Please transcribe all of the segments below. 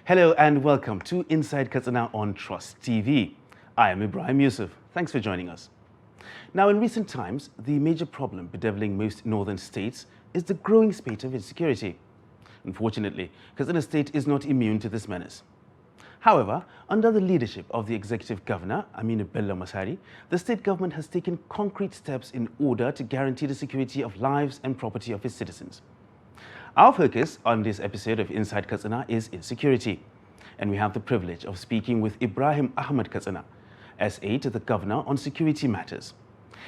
Hello and welcome to Inside Katsina on Trust TV. I am Ibrahim Yusuf. Thanks for joining us. Now, in recent times, the major problem bedeviling most northern states is the growing spate of insecurity. Unfortunately, Katsina State is not immune to this menace. However, under the leadership of the Executive Governor, Aminu Bello Masari, the state government has taken concrete steps in order to guarantee the security of lives and property of its citizens. Our focus on this episode of Inside Katsina is insecurity, and we have the privilege of speaking with Ibrahim Ahmed Katsina, SA to the Governor on security matters.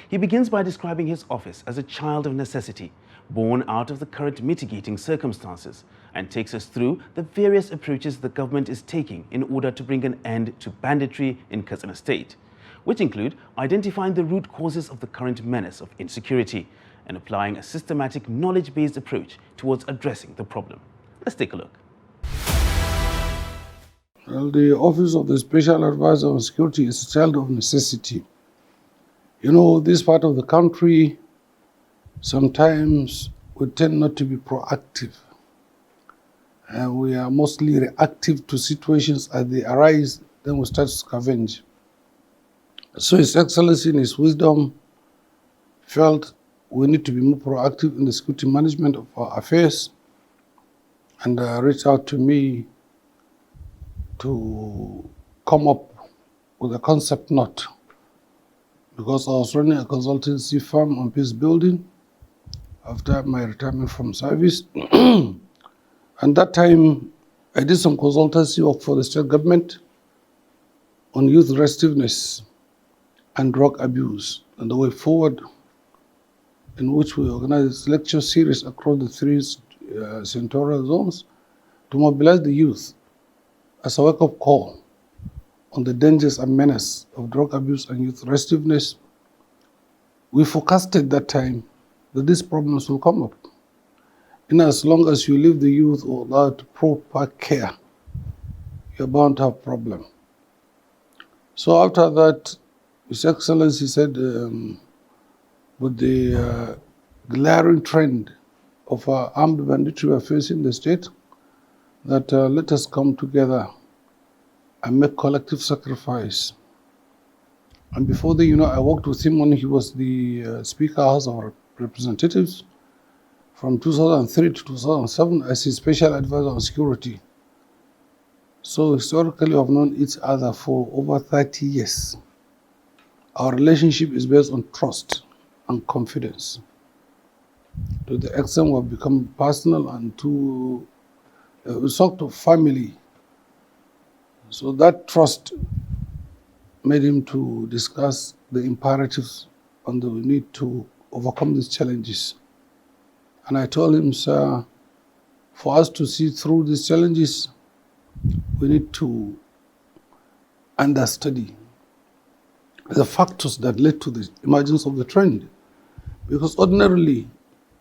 He begins by describing his office as a child of necessity, born out of the current mitigating circumstances, and takes us through the various approaches the government is taking in order to bring an end to banditry in Katsina State, which include identifying the root causes of the current menace of insecurity and applying a systematic knowledge-based approach towards addressing the problem. Let's take a look. Well, the Office of the Special Advisor on Security is a child of necessity. You know, this part of the country, sometimes we tend not to be proactive. And we are mostly reactive to situations as they arise, then we start to scavenge. So His Excellency, in his wisdom, felt we need to be more proactive in the security management of our affairs, and reached out to me to come up with a concept note, because I was running a consultancy firm on peace building after my retirement from service. And that time, I did some consultancy work for the state government on youth restiveness and drug abuse and the way forward, in which we organized a lecture series across the three senatorial zones to mobilize the youth as a wake-up call on the dangers and menace of drug abuse and youth restiveness. We forecasted that time that these problems will come up. And as long as you leave the youth without proper care, you're bound to have a problem. So after that, His Excellency said, with the glaring trend of armed banditry we are facing in the state, that let us come together and make collective sacrifice. And before that, I worked with him when he was the Speaker House of Representatives from 2003 to 2007 as his Special Advisor on Security. So historically, we have known each other for over 30 years. Our relationship is based on trust and confidence. To the extent we have become personal and to a sort of family. So that trust made him to discuss the imperatives and the need to overcome these challenges. And I told him, sir, for us to see through these challenges, we need to understudy the factors that led to the emergence of the trend. Because ordinarily,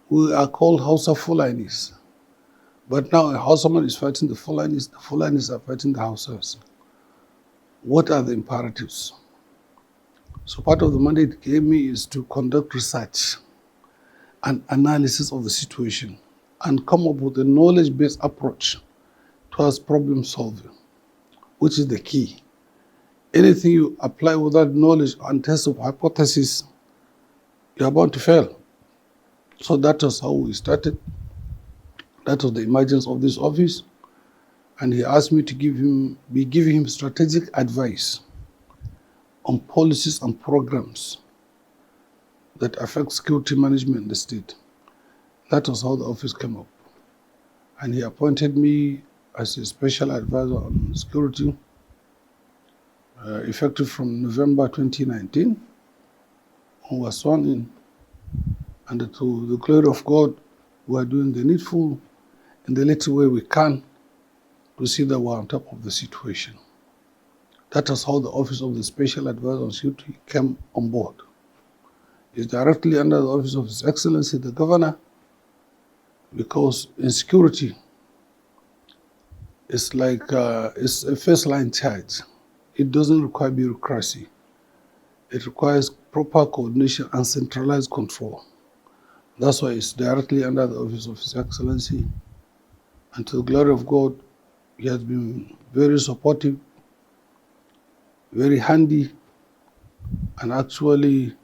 we are called Hausa Fulanis. But now a Hausaman is fighting the Fulanis are fighting the Hausas. What are the imperatives? So part of the mandate it gave me is to conduct research and analysis of the situation and come up with a knowledge-based approach towards problem solving, which is the key. Anything you apply without knowledge and test of hypothesis, you are bound to fail. So that was how we started. That was the emergence of this office. And he asked me to be giving him strategic advice on policies and programs that affect security management in the state. That was how the office came up. And he appointed me as a special advisor on security, effective from November 2019, who was sworn in. And to the glory of God, we are doing the needful in the little way we can to see that we're on top of the situation. That is how the Office of the Special Advisor on Security came on board. It's directly under the Office of His Excellency, the Governor, because insecurity is like it's a first-line charge. It doesn't require bureaucracy. It requires proper coordination and centralized control. That's why it's directly under the Office of His Excellency. And to the glory of God, He has been very supportive, very handy, and actually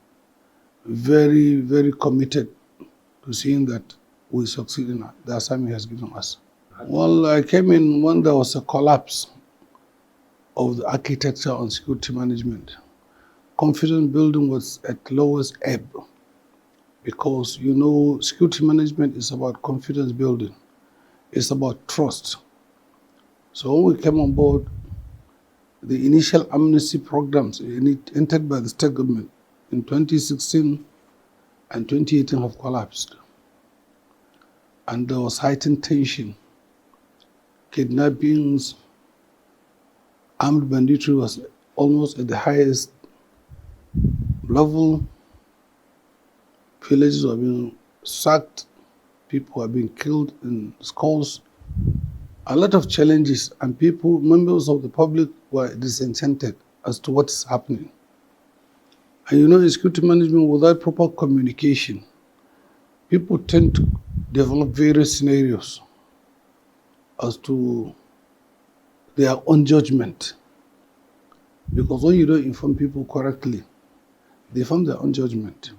very, very committed to seeing that we succeed in the assignment he has given us. Well, I came in when there was a collapse of the architecture on security management. Confidence building was at lowest ebb because, security management is about confidence building. It's about trust. So when we came on board, the initial amnesty programs entered by the state government in 2016 and 2018 have collapsed. And there was heightened tension. Kidnappings, armed banditry was almost at the highest level. Villages were being sacked, people were being killed in schools. A lot of challenges, and members of the public were disenchanted as to what is happening. And in security management, without proper communication, people tend to develop various scenarios as to their own judgment. Because when you don't inform people correctly, they form their own judgment.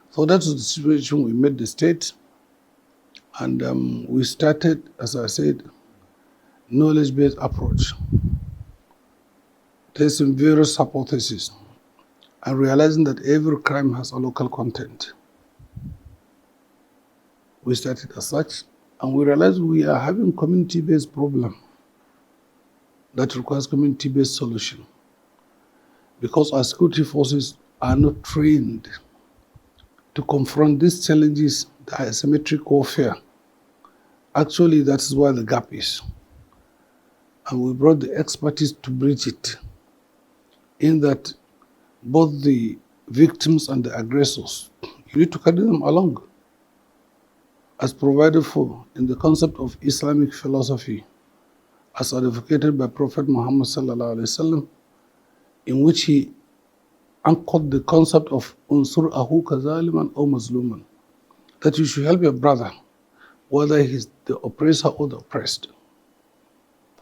So that's the situation we made the state. And we started, as I said, knowledge-based approach, testing various hypotheses, and realizing that every crime has a local content. We started as such, and we realized we are having community-based problem that requires community-based solution, because our security forces are not trained to confront these challenges, the asymmetric warfare. Actually, that is where the gap is. And we brought the expertise to bridge it, in that both the victims and the aggressors, you need to carry them along, as provided for in the concept of Islamic philosophy, as advocated by Prophet Muhammad sallallahu alaihi wasallam, in which he anchored the concept of unsur ahuka zaliman or mazluman, that you should help your brother, whether he's the oppressor or the oppressed.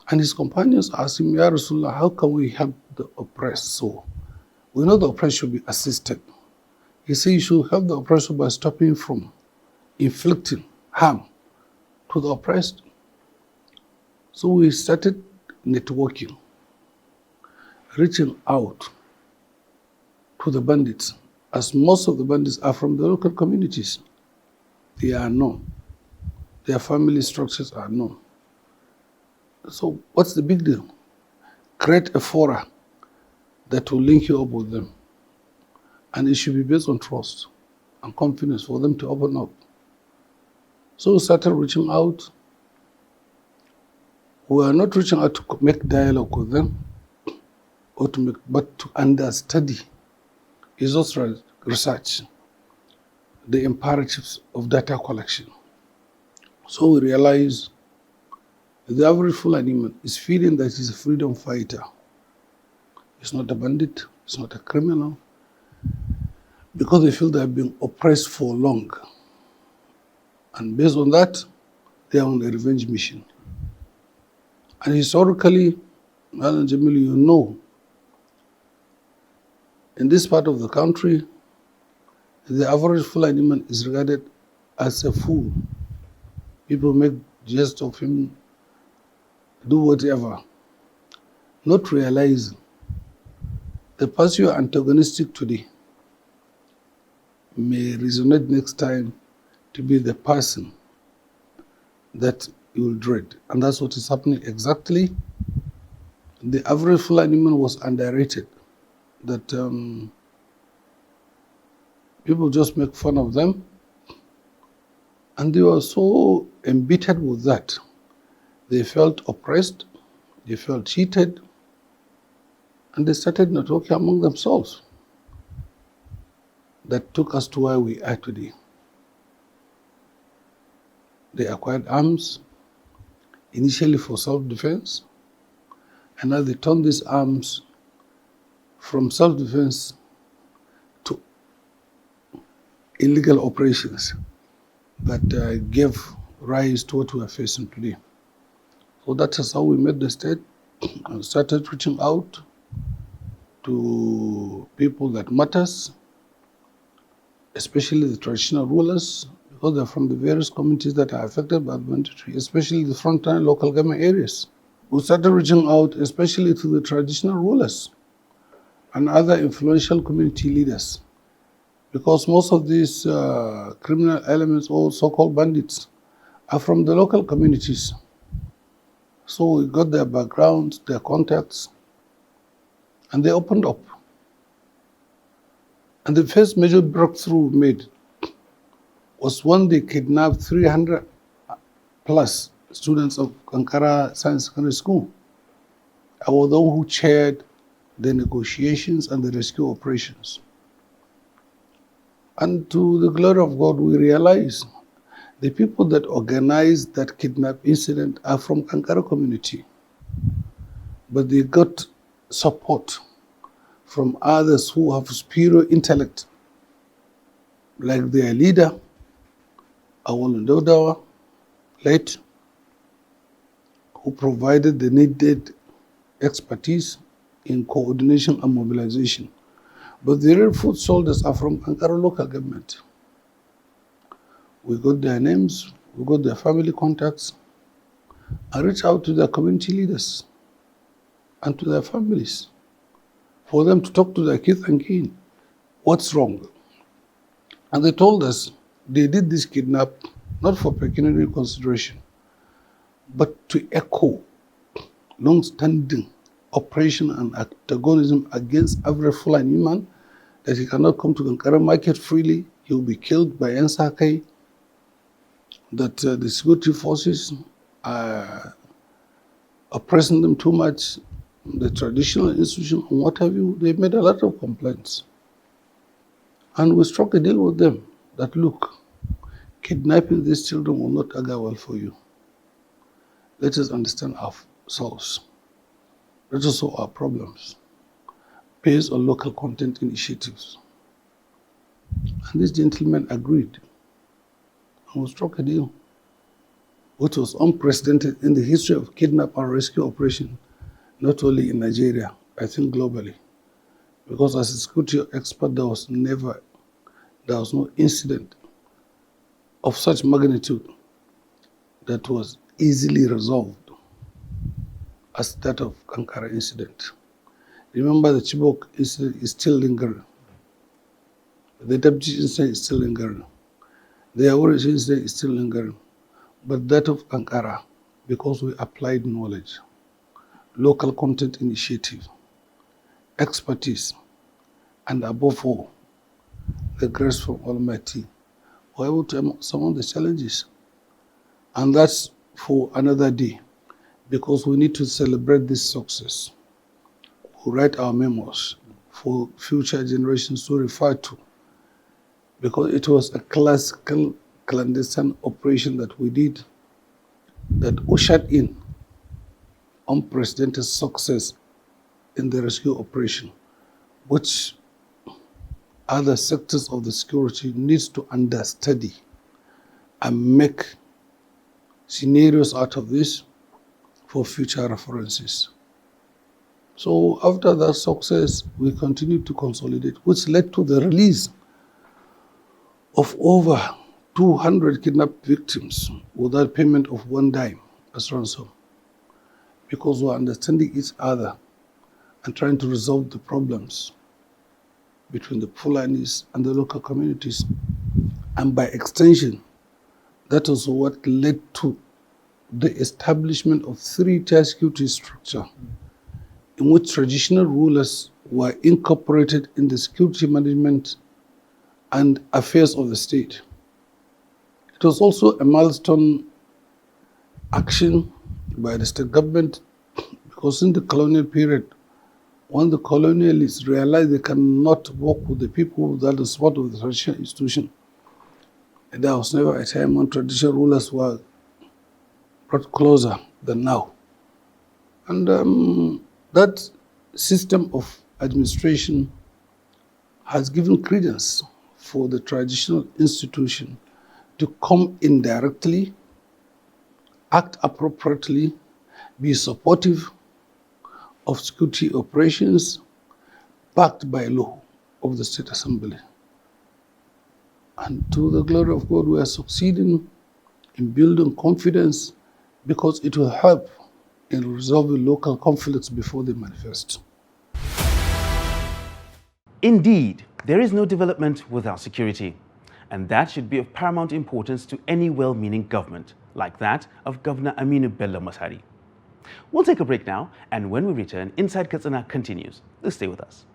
And his companions asked him, Ya Rasulullah, how can we help the oppressed? So we know the oppressed should be assisted. He said you should help the oppressor by stopping from inflicting harm to the oppressed. So we started networking, reaching out to the bandits, as most of the bandits are from the local communities. They are known. Their family structures are known. So what's the big deal? Create a fora that will link you up with them. And it should be based on trust and confidence for them to open up. So we started reaching out. We are not reaching out to make dialogue with them, but to understudy. It's also research, the imperatives of data collection. So we realize the average Fulani man is feeling that he's a freedom fighter. He's not a bandit, he's not a criminal, because they feel they have been oppressed for long. And based on that, they are on a revenge mission. And historically, Alan Jamil, in this part of the country, the average Fulani man is regarded as a fool. People make jest of him, do whatever, not realizing the person you are antagonistic today may resonate next time to be the person that you will dread. And that's what is happening exactly. The average Fulani man was underrated, that people just make fun of them. And they were so embittered with that. They felt oppressed, they felt cheated, and they started networking among themselves. That took us to where we are today. They acquired arms, initially for self-defense, and now they turned these arms from self-defense to illegal operations that gave rise to what we are facing today. So that is how we made the state and started reaching out to people that matters, especially the traditional rulers, because they're from the various communities that are affected by the banditry, especially the frontline local government areas. We started reaching out, especially to the traditional rulers and other influential community leaders, because most of these criminal elements or so-called bandits are from the local communities. So we got their backgrounds, their contacts, and they opened up. And the first major breakthrough we made was when they kidnapped 300 plus students of Ankara Science Secondary School. I was the one who chaired the negotiations and the rescue operations. And to the glory of God, we realized the people that organized that kidnap incident are from Ankara community. But they got support from others who have superior intellect, like their leader, Awol Ndodawa, late, who provided the needed expertise in coordination and mobilization. But the real foot soldiers are from Ankara local government. We got their names, we got their family contacts, and reached out to their community leaders and to their families for them to talk to their kith and kin. What's wrong? And they told us they did this kidnap not for pecuniary consideration, but to echo long-standing oppression and antagonism against every Fulani man, that he cannot come to Ankara market freely, he will be killed by Ensake, that the security forces are oppressing them too much, the traditional institution and what have you. They made a lot of complaints. And we struck a deal with them that, look, kidnapping these children will not augur well for you. Let us understand ourselves. Let us solve our problems based on local content initiatives. And these gentlemen agreed. And we struck a deal which was unprecedented in the history of kidnap and rescue operation, not only in Nigeria, I think globally. Because as a security expert, there was no incident of such magnitude that was easily resolved as that of Ankara incident. Remember, the Chibok incident is still lingering. The Dabji incident is still lingering. The Awarish incident is still lingering. But that of Ankara, because we applied knowledge, local content initiative, expertise, and above all, the grace from Almighty, were able to surmount the challenges. And that's for another day, because we need to celebrate this success. We write our memos for future generations to refer to, because it was a classical clandestine operation that we did that ushered in unprecedented success in the rescue operation, which other sectors of the security needs to understudy and make scenarios out of this for future references. So after that success, we continued to consolidate, which led to the release of over 200 kidnapped victims without payment of one dime as ransom, because we're understanding each other and trying to resolve the problems between the Fulanis and the local communities. And by extension, that is what led to the establishment of three-tier security structure in which traditional rulers were incorporated in the security management and affairs of the state. It was also a milestone action by the state government, because in the colonial period, when the colonialists realized they cannot work with the people without the support of the traditional institution, there was never a time when traditional rulers were brought closer than now. And that system of administration has given credence for the traditional institution to come in directly, act appropriately, be supportive of security operations backed by law of the State Assembly. And to the glory of God, we are succeeding in building confidence because it will help in resolving local conflicts before they manifest. Indeed, there is no development without security, and that should be of paramount importance to any well-meaning government, like that of Governor Aminu Bello Masari. We'll take a break now, and when we return, Inside Katsina continues. Please stay with us.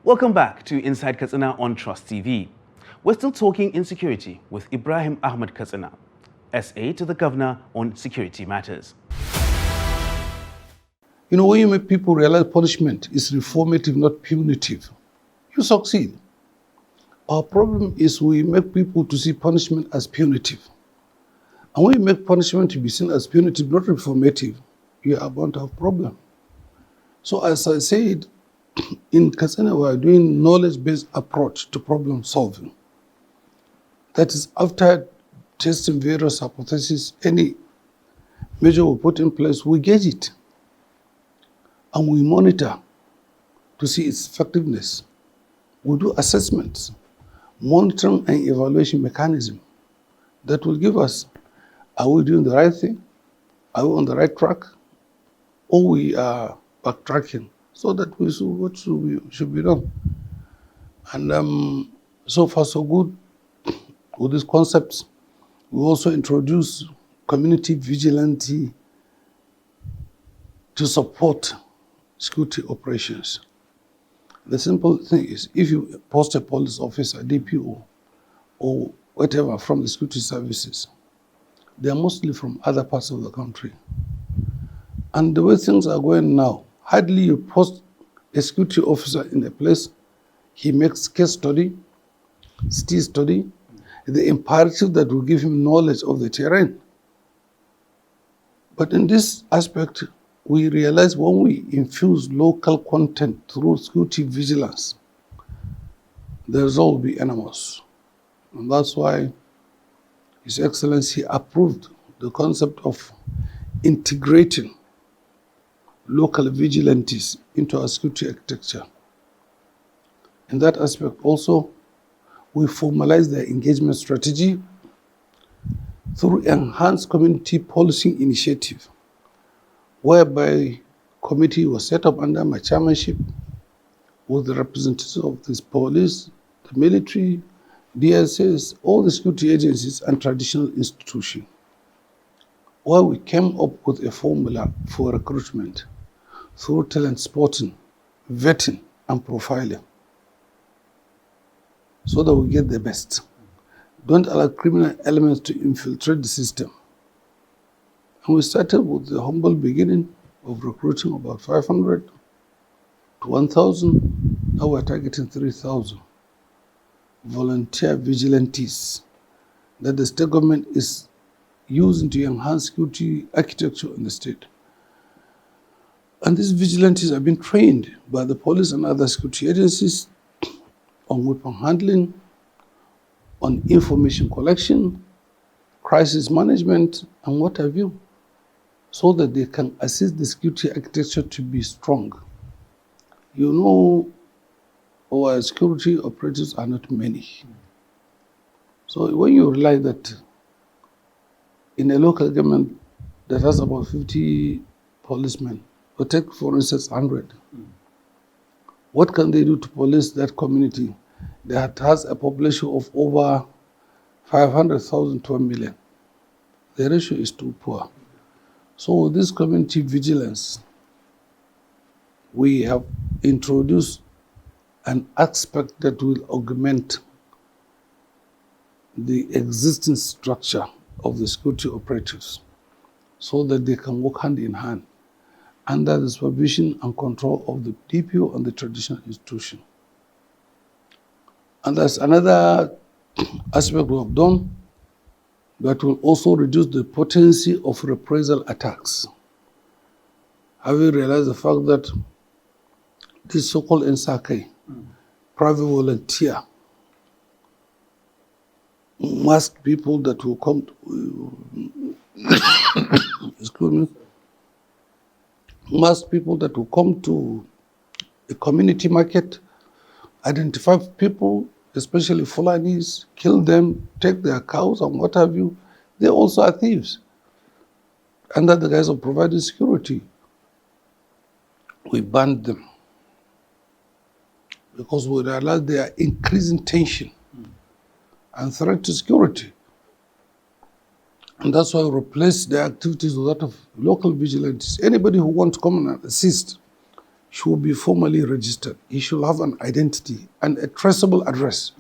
Welcome back to Inside Katsina on Trust TV. We're still talking insecurity with Ibrahim Ahmed Katsina, SA to the Governor on security matters. You know, when you make people realize punishment is reformative, not punitive, you succeed. Our problem is we make people to see punishment as punitive. And when you make punishment to be seen as punitive, not reformative, you are bound to have a problem. So as I said, in Katsina, we are doing knowledge-based approach to problem solving. That is, after testing various hypotheses, any measure we put in place, we gauge it. And we monitor to see its effectiveness. We do assessments, monitoring and evaluation mechanism that will give us, are we doing the right thing? Are we on the right track? Or we are backtracking so that we see what should be done. And so far so good with these concepts. We also introduce community vigilante to support security operations. The simple thing is, if you post a police officer, DPO, or whatever from the security services, They are mostly from other parts of the country. And the way things are going now, hardly you post a security officer in a place, he makes case study, city study, the imperative that will give him knowledge of the terrain. But in this aspect, we realize when we infuse local content through security vigilance, the result will be enormous. And that's why His Excellency approved the concept of integrating local vigilantes into our security architecture. In that aspect also, we formalize the engagement strategy through enhanced community policing initiative, whereby committee was set up under my chairmanship with the representatives of this police, the military, DSS, all the security agencies and traditional institutions, where we came up with a formula for recruitment through talent spotting, vetting, and profiling, so that we get the best. Don't allow criminal elements to infiltrate the system. And we started with the humble beginning of recruiting about 500 to 1,000. Now we're targeting 3,000 volunteer vigilantes that the state government is using to enhance security architecture in the state. And these vigilantes have been trained by the police and other security agencies on weapon handling, on information collection, crisis management, and what have you, so that they can assist the security architecture to be strong. You know, our security operatives are not many. So when you realize that in a local government that has about 50 policemen, or take for instance 100, what can they do to police that community that has a population of over 500,000 to 1 million? The ratio is too poor. So with this community vigilance, we have introduced an aspect that will augment the existing structure of the security operatives so that they can work hand in hand under the supervision and control of the DPO and the traditional institution. And there's another aspect we have done that will also reduce the potency of reprisal attacks. Have you realized the fact that this so-called Insecurity, private volunteer, masked people that will come to, excuse me, masked people that will come to a community market, identify people, especially Fulanis, kill them, take their cows and what have you. They also are thieves under the guise of providing security. We banned them because we realized they are increasing tension and threat to security. And that's why we replace their activities with that of local vigilantes. Anybody who wants to come and assist should be formally registered. He should have an identity and a traceable address.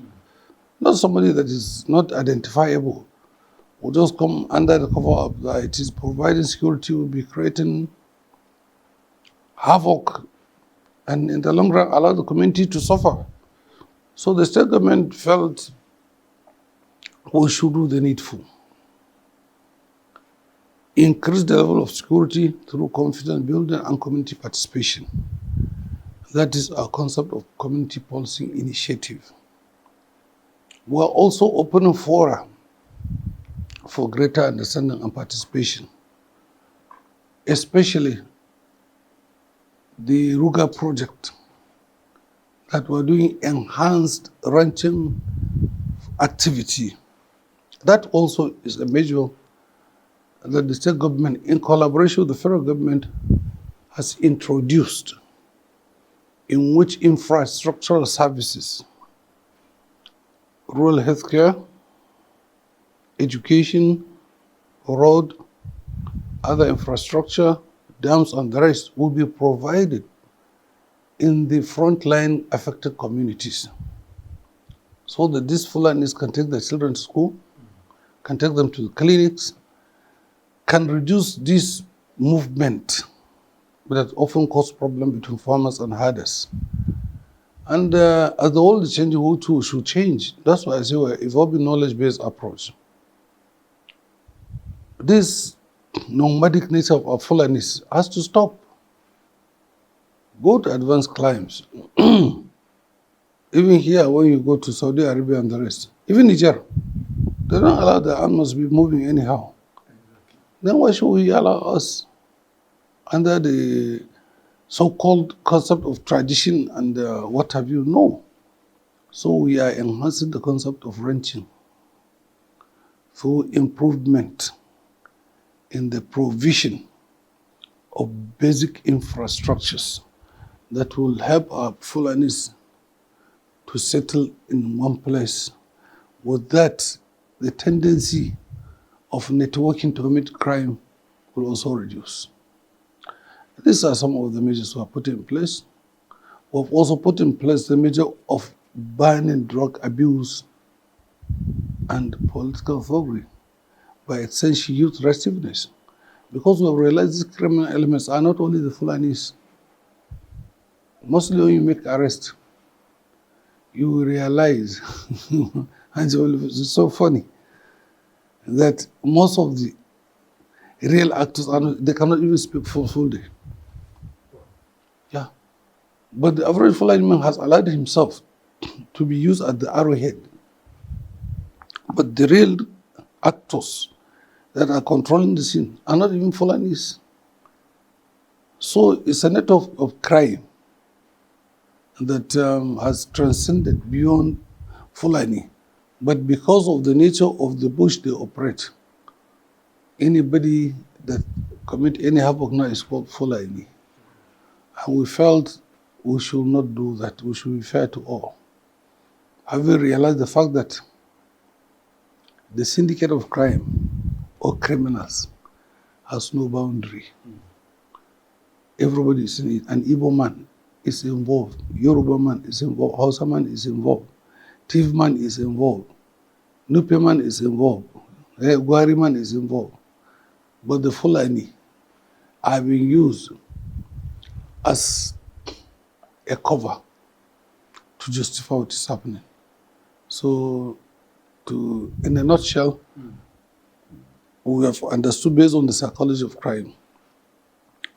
Not somebody that is not identifiable, will just come under the cover of that it is providing security, will be creating havoc, and in the long run allow the community to suffer. So the state government felt we should do the needful. Increase the level of security through confidence building and community participation. That is our concept of community policing initiative. We are also opening fora for greater understanding and participation, especially the Ruga project that we're doing enhanced ranching activity. That also is a measure that the state government, in collaboration with the federal government, has introduced, in which infrastructural services, rural healthcare, education, road, other infrastructure, dams and the rest will be provided in the frontline affected communities, so that these Fulanis can take their children to school, can take them to the clinics, can reduce this movement that often cause problem between farmers and herders. And as the world is changing, we too should change. That's why I say we're evolving knowledge-based approach. This nomadic nature of our Fulanis has to stop. Go to advanced climes. Even here, when you go to Saudi Arabia and the rest, even Niger, they don't allow the animals to be moving anyhow. Then why should we allow us under the so-called concept of tradition and what have you? No. So we are enhancing the concept of ranching through improvement in the provision of basic infrastructures that will help our Fulanis to settle in one place. With that, the tendency of networking to commit crime will also reduce. These are some of the measures we have put in place. We have also put in place the measure of banning drug abuse and political thuggery, by extension youth restiveness. Because we have realized these criminal elements are not only the Fulanis. Mostly when you make arrest, you will realize, and it's so funny, that most of the real actors they cannot even speak full day. Yeah. But the average Fulani man has allowed himself to be used as the arrowhead. But the real actors that are controlling the scene are not even Fulanis. So it's a net of crime that has transcended beyond Fulani. But because of the nature of the bush they operate, anybody that commit any havoc now is called Fulani. And we felt we should not do that. We should be fair to all. Having realized the fact that the syndicate of crime or criminals has no boundary. Everybody is in it. An Igbo man is involved. Yoruba man is involved. Hausa man is involved. Thief man is involved. Nupe man is involved. Gwari man is involved. But the Fulani are being used as a cover to justify what is happening. So, in a nutshell, we have understood based on the psychology of crime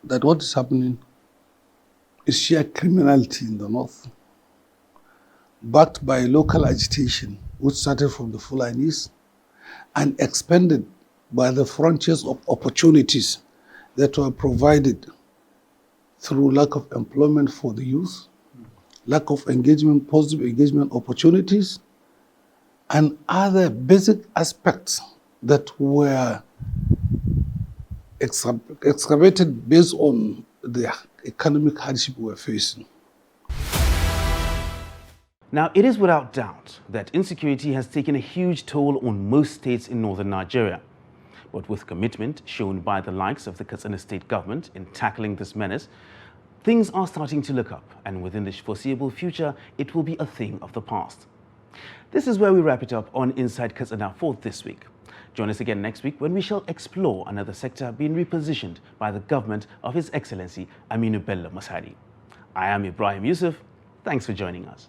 that what is happening is sheer criminality in the north, backed by local agitation, which started from the Fulanis and expanded by the frontiers of opportunities that were provided through lack of employment for the youth, lack of engagement, positive engagement opportunities, and other basic aspects that were excavated based on the economic hardship we're facing. Now, it is without doubt that insecurity has taken a huge toll on most states in northern Nigeria. But with commitment shown by the likes of the Katsina state government in tackling this menace, things are starting to look up, and within the foreseeable future, it will be a thing of the past. This is where we wrap it up on Inside Katsina for this week. Join us again next week when we shall explore another sector being repositioned by the government of His Excellency Aminu Bello Masari. I am Ibrahim Yusuf. Thanks for joining us.